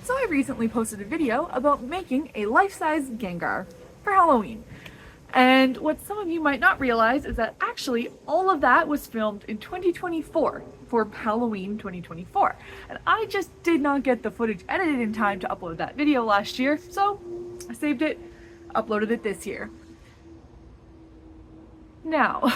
So I recently posted a video about making a life-size Gengar for Halloween. And what some of you might not realize is that actually all of that was filmed in 2024 for Halloween 2024. And I just did not get the footage edited in time to upload that video last year, so I saved it, uploaded it this year. Now,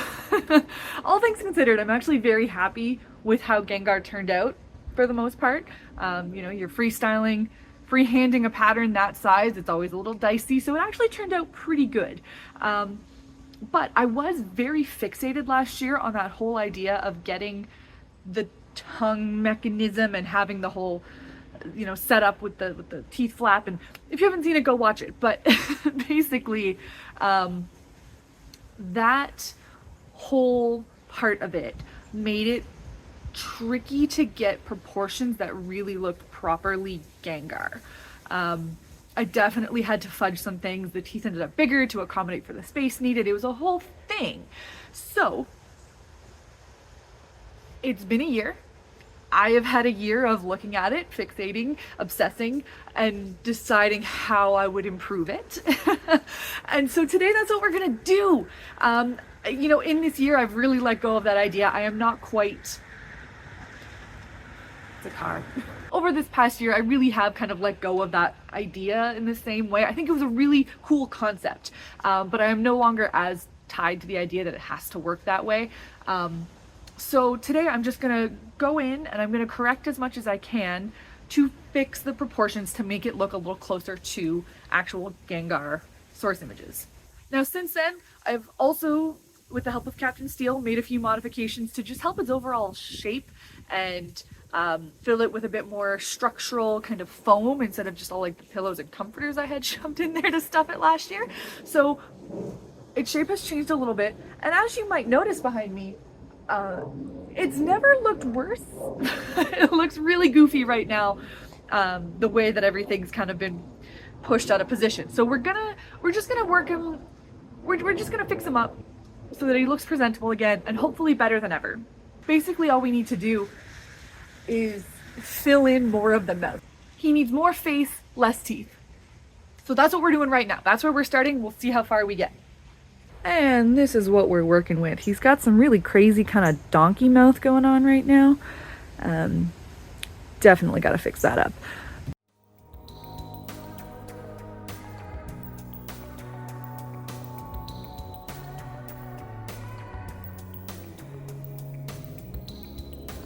all things considered, I'm actually very happy with how Gengar turned out for the most part. You're freestyling, freehanding a pattern that size, it's always a little dicey, so it actually turned out pretty good. But I was very fixated last year on that whole idea of getting the tongue mechanism and having the whole set up with the teeth flap. And if you haven't seen it, go watch it. But basically, that whole part of it made it tricky to get proportions that really looked properly Gengar. I definitely had to fudge some things. The teeth ended up bigger to accommodate for the space needed. It was a whole thing. So it's been a year. I have had a year of looking at it, fixating, obsessing, and deciding how I would improve it. And so today that's what we're gonna do. In this year I've really let go of that idea. I am not quite... It's a car. Over this past year, I really have kind of let go of that idea in the same way. I think it was a really cool concept, but I am no longer as tied to the idea that it has to work that way. So today I'm just gonna go in and I'm gonna correct as much as I can to fix the proportions to make it look a little closer to actual Gengar source images. Now since then, I've also, with the help of Captain Steel, made a few modifications to just help its overall shape and fill it with a bit more structural kind of foam instead of just all like the pillows and comforters I had shoved in there to stuff it last year. So its shape has changed a little bit, and as you might notice behind me, it's never looked worse. It looks really goofy right now, the way that everything's kind of been pushed out of position. So we're just gonna work him, we're just gonna fix him up so that he looks presentable again and hopefully better than ever. Basically all we need to do is fill in more of the mouth. He needs more face, less teeth. So that's what we're doing right now. That's where we're starting. We'll see how far we get. And this is what we're working with. He's got some really crazy kind of donkey mouth going on right now. Definitely got to fix that up.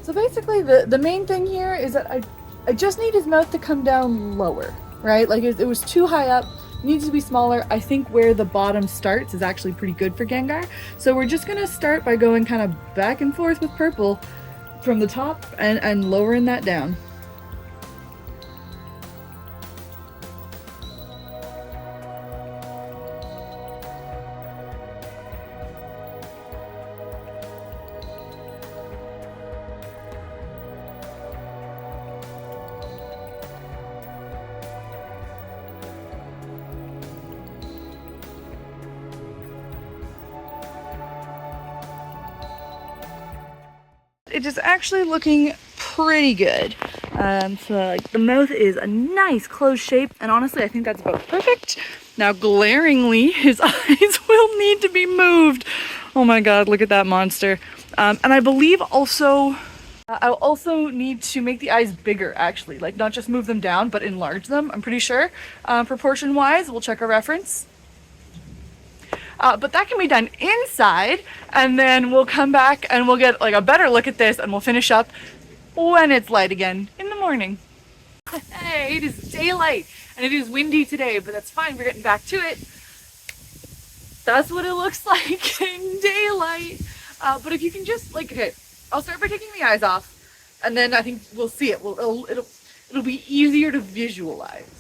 So basically the main thing here is that I just need his mouth to come down lower, right? Like it was too high up, needs to be smaller. I think where the bottom starts is actually pretty good for Gengar. So we're just gonna start by going kind of back and forth with purple from the top and lowering that down. It is actually looking pretty good. So the mouth is a nice closed shape, and honestly I think that's about perfect. Now glaringly his eyes will need to be moved. Oh my god, look at that monster. And I believe also I'll also need to make the eyes bigger, actually, like not just move them down but enlarge them, I'm pretty sure. Proportion wise, we'll check our reference. But that can be done inside, and then we'll come back and we'll get like a better look at this and we'll finish up when it's light again in the morning. Hey, it is daylight and it is windy today, but that's fine, we're getting back to it. That's what it looks like in daylight. But if you can just okay, I'll start by taking the eyes off, and then I think we'll see it. It'll be easier to visualize.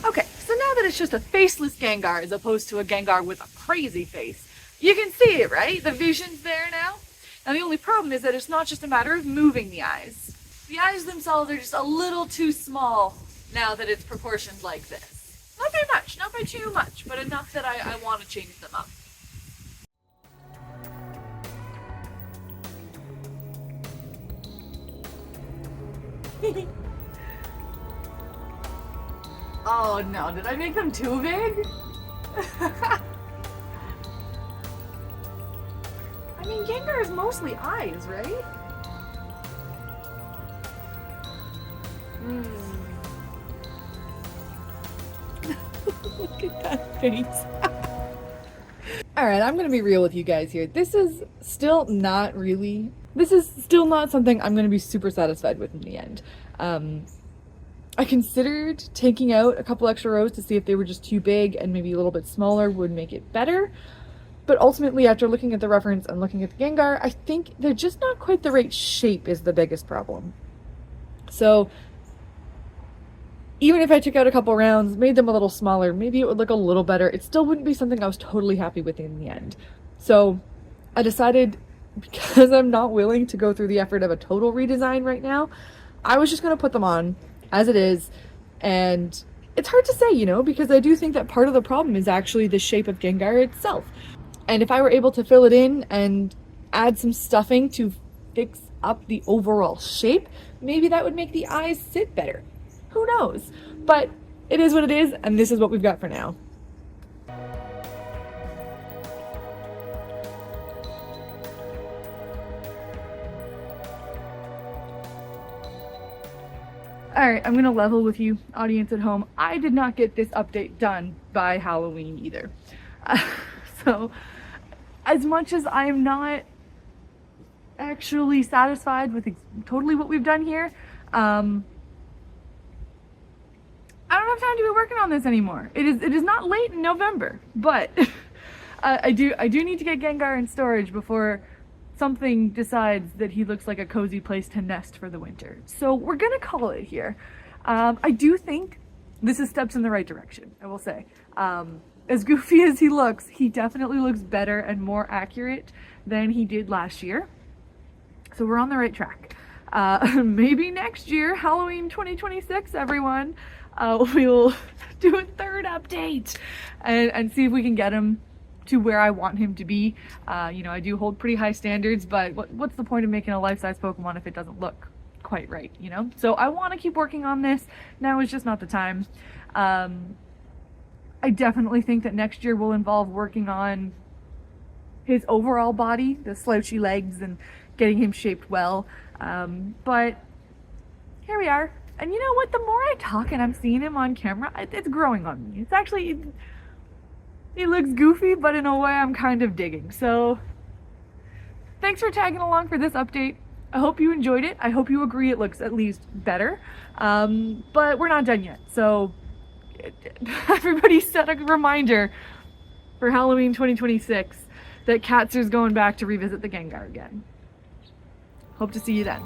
Okay, so now that it's just a faceless Gengar as opposed to a Gengar with a crazy face, you can see it, right? The vision's there now. Now the only problem is that it's not just a matter of moving the eyes. The eyes themselves are just a little too small now that it's proportioned like this. Not very much, not by too much, but enough that I want to change them up. Oh no, did I make them too big? I mean, Gengar is mostly eyes, right? Look at that face. Alright, I'm gonna be real with you guys here. This is still not something I'm gonna be super satisfied with in the end. I considered taking out a couple extra rows to see if they were just too big and maybe a little bit smaller would make it better. But ultimately, after looking at the reference and looking at the Gengar, I think they're just not quite the right shape is the biggest problem. So even if I took out a couple rounds, made them a little smaller, maybe it would look a little better. It still wouldn't be something I was totally happy with in the end. So I decided, because I'm not willing to go through the effort of a total redesign right now, I was just going to put them on as it is. And it's hard to say, you know, because I do think that part of the problem is actually the shape of Gengar itself. And if I were able to fill it in and add some stuffing to fix up the overall shape, maybe that would make the eyes sit better. Who knows? But it is what it is, and this is what we've got for now. Alright, I'm gonna level with you, audience at home. I did not get this update done by Halloween either. So, as much as I'm not actually satisfied with totally what we've done here, I don't have time to be working on this anymore. It is not late in November, but I do need to get Gengar in storage before something decides that he looks like a cozy place to nest for the winter. So we're gonna call it here. I do think this is steps in the right direction, I will say. As goofy as he looks, he definitely looks better and more accurate than he did last year. So we're on the right track. Maybe next year, Halloween 2026, everyone, we'll do a third update and see if we can get him to where I want him to be. You know, I do hold pretty high standards, but what's the point of making a life-size Pokemon if it doesn't look quite right, you know? So I want to keep working on this. Now is just not the time. I definitely think that next year will involve working on his overall body, the slouchy legs, and getting him shaped well. But here we are. And you know what? The more I talk and I'm seeing him on camera, it's growing on me. It's actually, he looks goofy, but in a way I'm kind of digging. So thanks for tagging along for this update. I hope you enjoyed it. I hope you agree it looks at least better. But we're not done yet. So everybody set a reminder for Halloween 2026 that Katzer's going back to revisit the Gengar again. Hope to see you then.